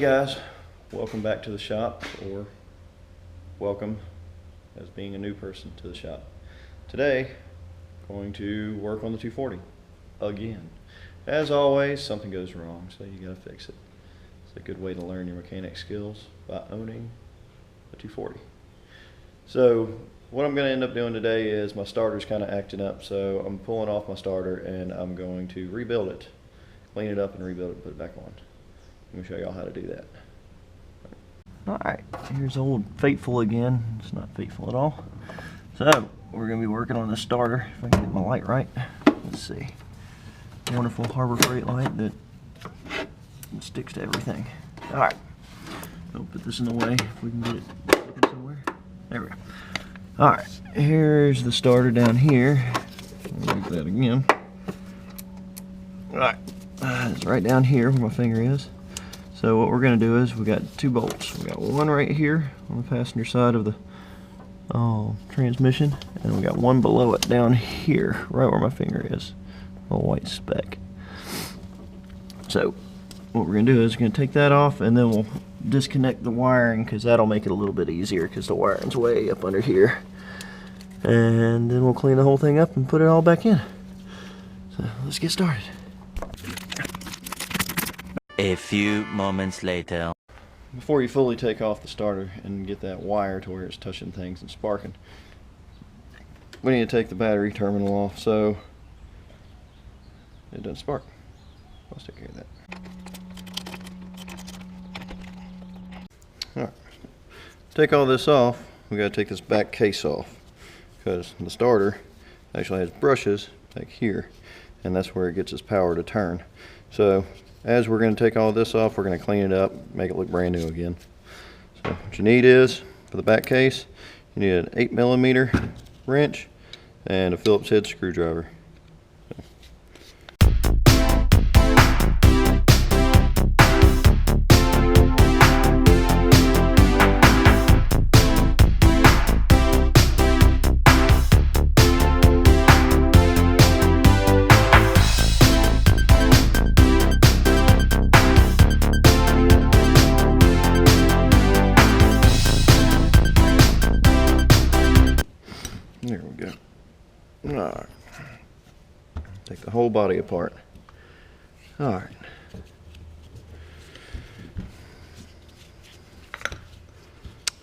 guys, welcome back to the shop, or welcome as being a new person to the shop. Today, going to work on the 240 again. As always, something goes wrong, so you gotta fix it. It's a good way to learn your mechanic skills by owning a 240. So what I'm going to end up doing today is my starter's kind of acting up, so I'm pulling off my starter and I'm going to rebuild it, clean it up and rebuild it and put it back on. I'm going to show y'all how to do that. Alright, here's old Faithful again. It's not faithful at all. So we're going to be working on the starter. If I can get my light right. Let's see. Wonderful Harbor Freight light that sticks to everything. Alright, don't put this in the way if we can get it sticking somewhere. There we go. Alright, here's the starter down here. Move that again. Alright, it's right down here where my finger is. So what we're going to do is we got two bolts. We got one right here on the passenger side of the transmission, and we got one below it down here, right where my finger is. A little white speck. So what we're going to do is we're going to take that off, and then we'll disconnect the wiring, because that'll make it a little bit easier, because the wiring's way up under here. And then we'll clean the whole thing up and put it all back in. So let's get started. A few moments later. Before you fully take off the starter and get that wire to where it's touching things and sparking, we need to take the battery terminal off so it doesn't spark. Let's take care of that. Alright, take all this off. We got to take this back case off, because the starter actually has brushes back here, and that's where it gets its power to turn. So as we're going to take all this off, we're going to clean it up, make it look brand new again. So what you need is, for the back case, you need an 8mm wrench and a Phillips head screwdriver. There we go. Alright. Take the whole body apart. Alright.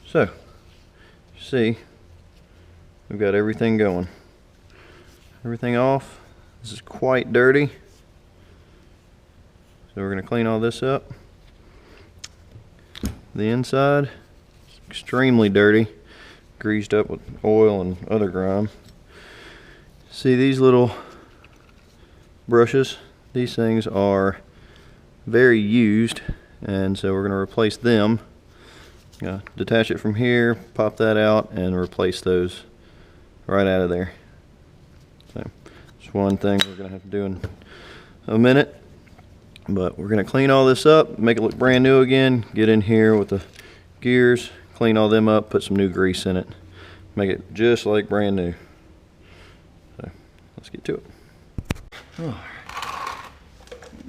So, see, we've got everything going. Everything off. This is quite dirty. So we're going to clean all this up. The inside is extremely dirty. Greased up with oil and other grime. See these little brushes? These things are very used, and so we're going to replace them. Detach it from here, pop that out, and replace those right out of there. So it's one thing we're going to have to do in a minute, but we're going to clean all this up, make it look brand new again. Get in here with the gears, clean all them up, put some new grease in it, make it just like brand new. So let's get to it.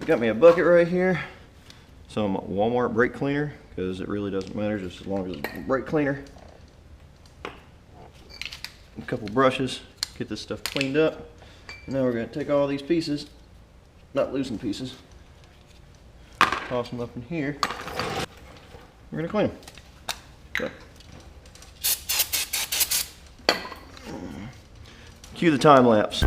Got me a bucket right here, some Walmart brake cleaner, because it really doesn't matter just as long as it's brake cleaner. A couple brushes, get this stuff cleaned up. And now we're going to take all these pieces, not loosen pieces, toss them up in here. We're going to clean them. So, cue the time lapse.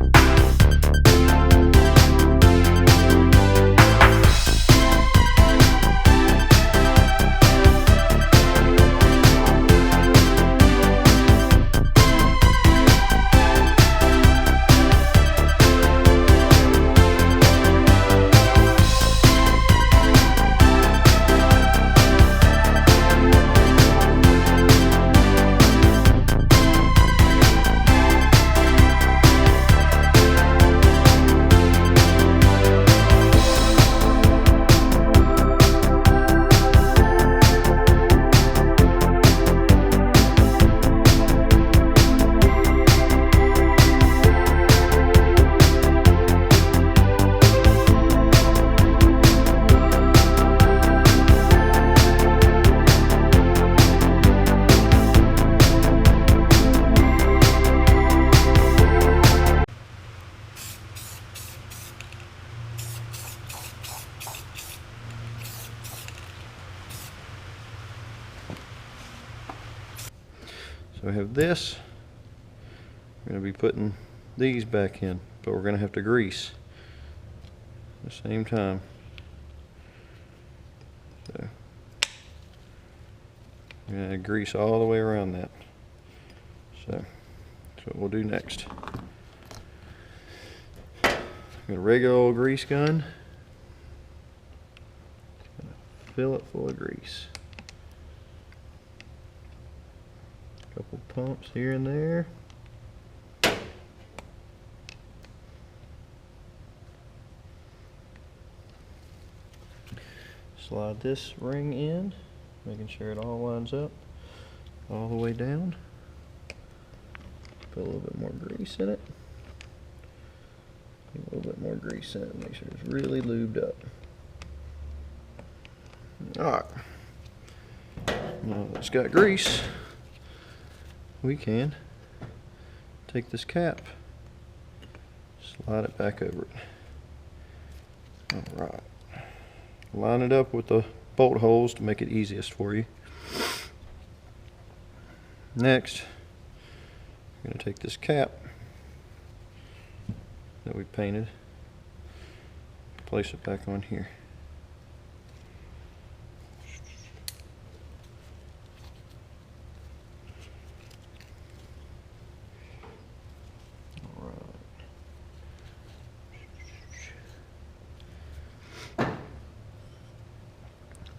this, we're going to be putting these back in, but we're going to have to grease at the same time. So we're going to grease all the way around that. So that's what we'll do next. Got a regular old grease gun. Fill it full of grease. Couple pumps here and there. Slide this ring in, making sure it all lines up all the way down. Put a little bit more grease in it. A little bit more grease in it, make sure it's really lubed up. Alright. Now that it's got grease, we can take this cap, slide it back over it. Alright. Line it up with the bolt holes to make it easiest for you. Next, I'm going to take this cap that we painted, place it back on here.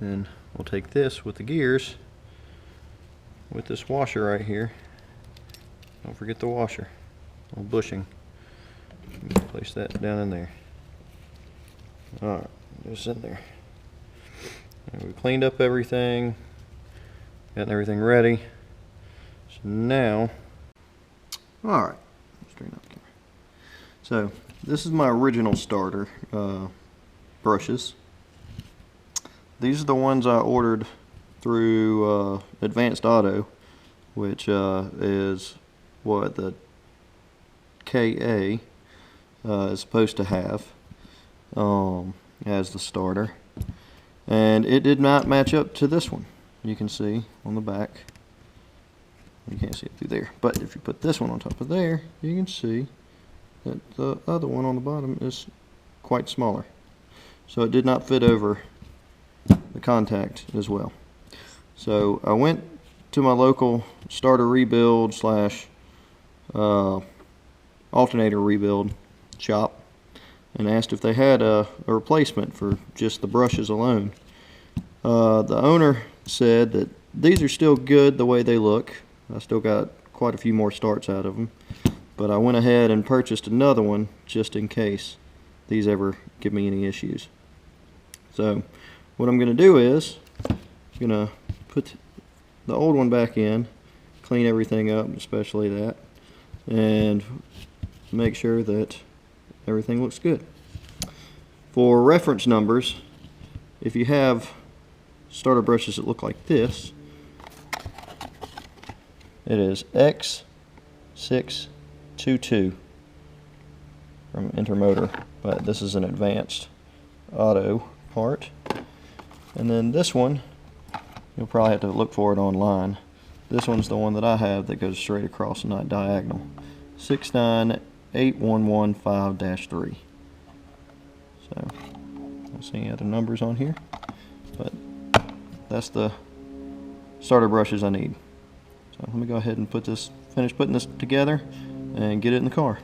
Then we'll take this with the gears, with this washer right here. Don't forget the washer, little bushing. Place that down in there. Alright, just in there. And we cleaned up everything, gotten everything ready. So now, alright, straighten up the camera. So this is my original starter brushes. These are the ones I ordered through Advanced Auto, which is what the KA is supposed to have as the starter. And it did not match up to this one. You can see on the back. You can't see it through there. But if you put this one on top of there, you can see that the other one on the bottom is quite smaller. So it did not fit over the contact as well. So I went to my local starter rebuild slash alternator rebuild shop and asked if they had a replacement for just the brushes alone. The owner said that these are still good the way they look. I still got quite a few more starts out of them, but I went ahead and purchased another one just in case these ever give me any issues. So what I'm going to do is I'm going to put the old one back in, clean everything up, especially that, and make sure that everything looks good. For reference numbers, if you have starter brushes that look like this, it is X622 from Intermotor, but this is an Advanced Auto part. And then this one, you'll probably have to look for it online. This one's the one that I have that goes straight across and not diagonal. 6981115-3. So, I don't see any other numbers on here, but that's the starter brushes I need. So let me go ahead and finish putting this together and get it in the car.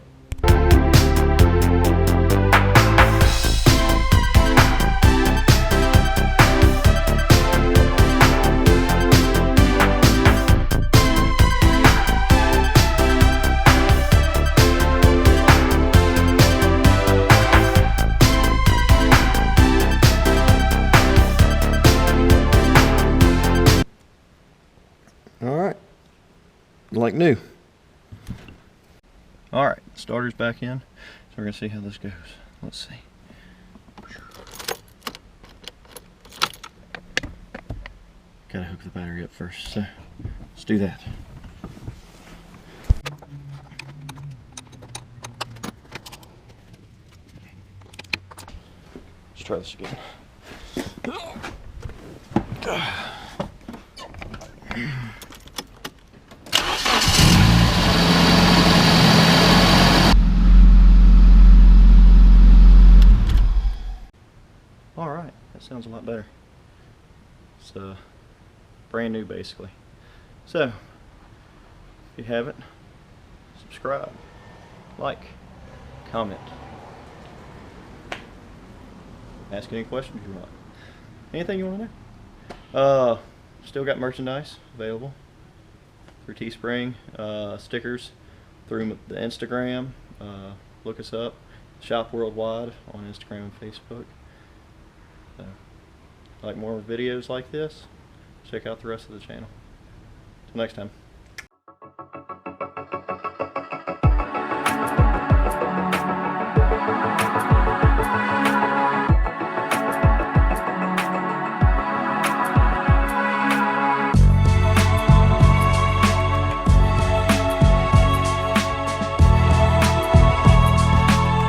Alright, like new. Alright, starter's back in, so we're going to see how this goes. Let's see. Gotta hook the battery up first, so let's do that. Let's try this again. lot better. It's brand new basically. So, if you haven't, subscribe, like, comment, ask any questions you want. Anything you want to know. Still got merchandise available through Teespring, stickers through the Instagram. Look us up, Shop Worldwide on Instagram and Facebook. Like more videos like this, check out the rest of the channel. Till next time.